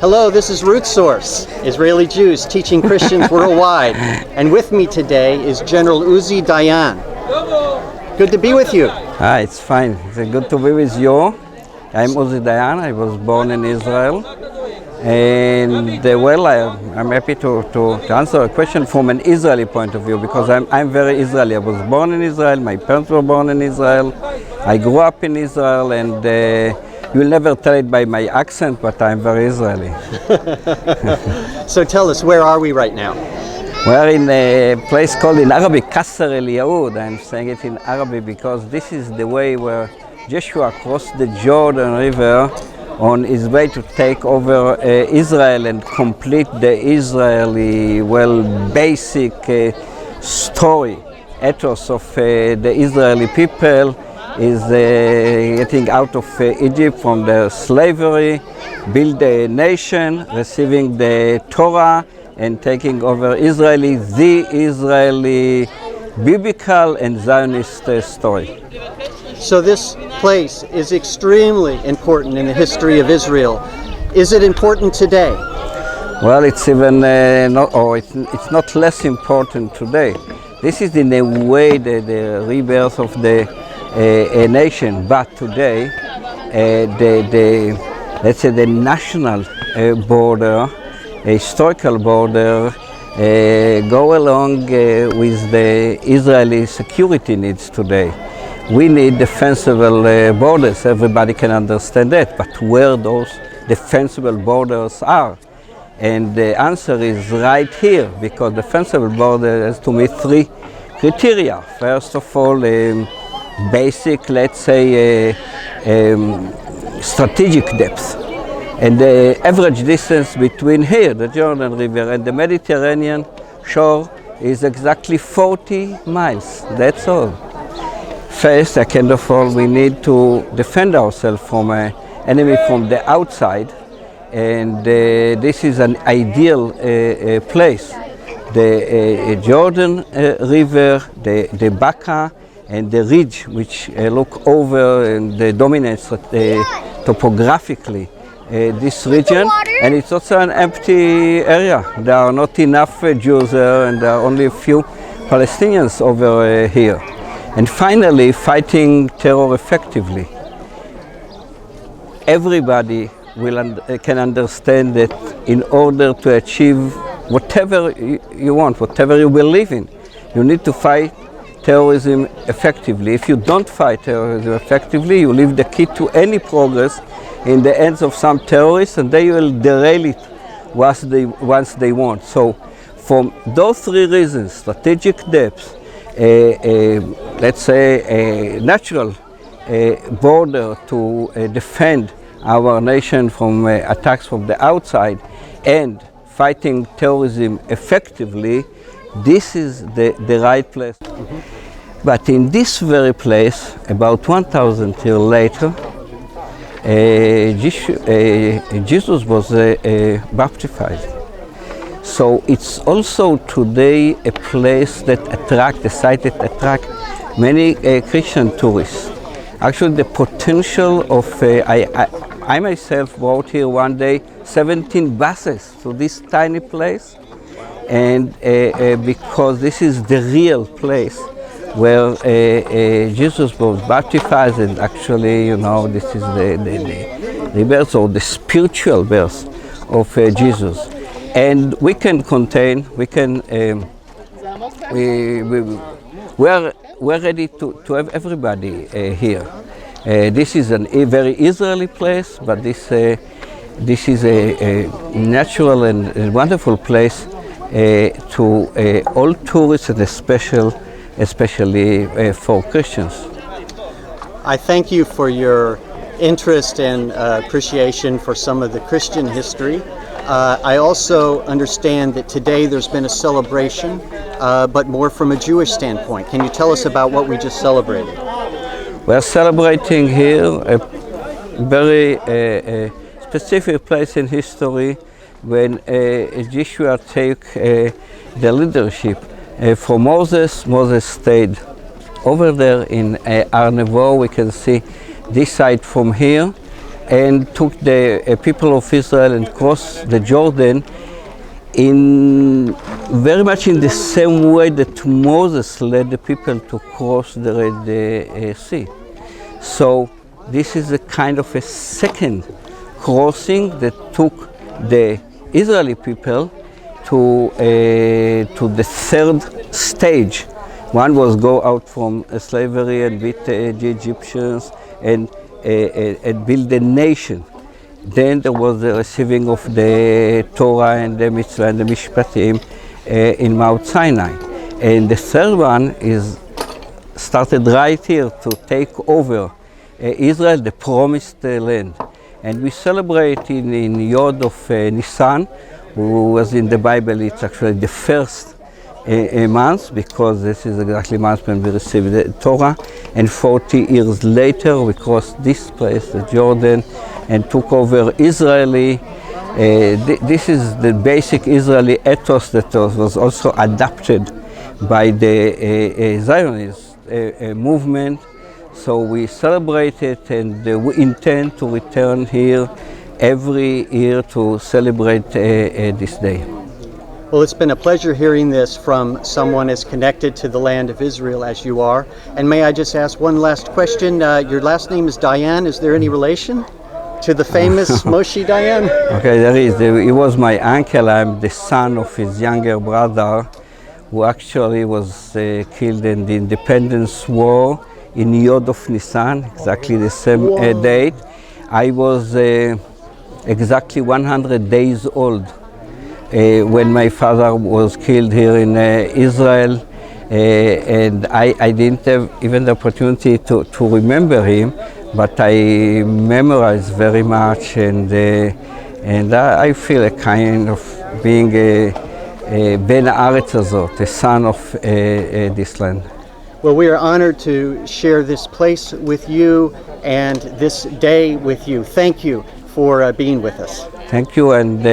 Hello, this is Root Source, Israeli Jews teaching Christians worldwide. And with me today is General Uzzi Dayan. Good to be with you. Hi, it's fine. It's good to be with you. I'm Uzzi Dayan. I was born in Israel. And I'm happy to answer a question from an Israeli point of view, because I'm very Israeli. I was born in Israel. My parents were born in Israel. I grew up in Israel, and you'll never tell it by my accent, but I'm very Israeli. So tell us, where are we right now? We're in a place called in Arabic Qasr al Yahud. I'm saying it in Arabic because this is the way where Joshua crossed the Jordan River on his way to take over Israel and complete the Israeli, basic story, ethos of the Israeli people is getting out of Egypt from their slavery, build a nation, receiving the Torah, and taking over the Israeli biblical and Zionist story. So this place is extremely important in the history of Israel. Is it important today? Well, it's even it's not less important today. This is in a way the rebirth of the nation, but today let's say the national border, historical border, go along with the Israeli security needs today. We need defensible borders. Everybody can understand that, but where those defensible borders are? And the answer is right here, because defensible border has to meet three criteria. First of all, basic, let's say, strategic depth. And the average distance between here, the Jordan River, and the Mediterranean shore is exactly 40 miles. That's all. First, second of all, we need to defend ourselves from an enemy from the outside, and this is an ideal place. The Jordan River, the Baca, and the ridge which look over and dominates topographically this region, and it's also an empty area. There are not enough Jews there, and there are only a few Palestinians over here. And finally, fighting terror effectively. Everybody can understand that in order to achieve whatever you want, whatever you believe in, you need to fight terrorism effectively. If you don't fight terrorism effectively, you leave the key to any progress in the hands of some terrorists, and they will derail it once they want. So, from those three reasons, strategic depth, let's say a natural border to defend our nation from attacks from the outside, and fighting terrorism effectively, this is the right place. Mm-hmm. But in this very place, about 1,000 years later, Jesus was baptized. So it's also today a place that a site that attracts many Christian tourists. Actually, the potential of, I myself brought here one day 17 buses to this tiny place, and because this is the real place where Jesus was baptized, and actually, this is the rebirth or the spiritual birth of Jesus. And we're ready to have everybody here. This is a very Israeli place, but this is a natural and wonderful place to all tourists, and especially for Christians. I thank you for your interest and appreciation for some of the Christian history. I also understand that today there's been a celebration, but more from a Jewish standpoint. Can you tell us about what we just celebrated? We're celebrating here a very specific place in history when Joshua took the leadership from Moses. Moses stayed over there in Ar Nevo. We can see this side from here. and took the people of Israel and crossed the Jordan in very much in the same way that Moses led the people to cross the Red Sea. So this is a kind of a second crossing that took the Israeli people to the third stage. One was go out from slavery and beat the Egyptians and build a nation. Then there was the receiving of the Torah and the Mitzvah and the Mishpatim in Mount Sinai. And the third one is started right here to take over Israel, the promised land. And we celebrate in Yod of Nissan, who was in the Bible, it's actually the first month, because this is exactly month when we received the Torah. And 40 years later, we crossed this place, the Jordan, and took over Israeli. This is the basic Israeli ethos that was also adapted by the Zionist movement. So we celebrate it, and we intend to return here every year to celebrate this day. Well, it's been a pleasure hearing this from someone as connected to the land of Israel as you are. And may I just ask one last question? Your last name is Dayan. Is there any relation to the famous Moshe Dayan? Okay, there is. He was my uncle. I'm the son of his younger brother, who actually was killed in the Independence War in Yod of Nissan, exactly the same date. I was exactly 100 days old when my father was killed here in Israel, and I didn't have even the opportunity to remember him, but I memorized very much, and I feel a kind of being a Ben Haaretz Hazot, a son of this land. Well, we are honored to share this place with you and this day with you. Thank you for being with us. Thank you, and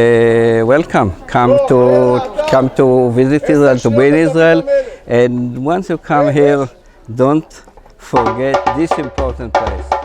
welcome. Come to visit Israel, to be in Israel, and once you come here, don't forget this important place.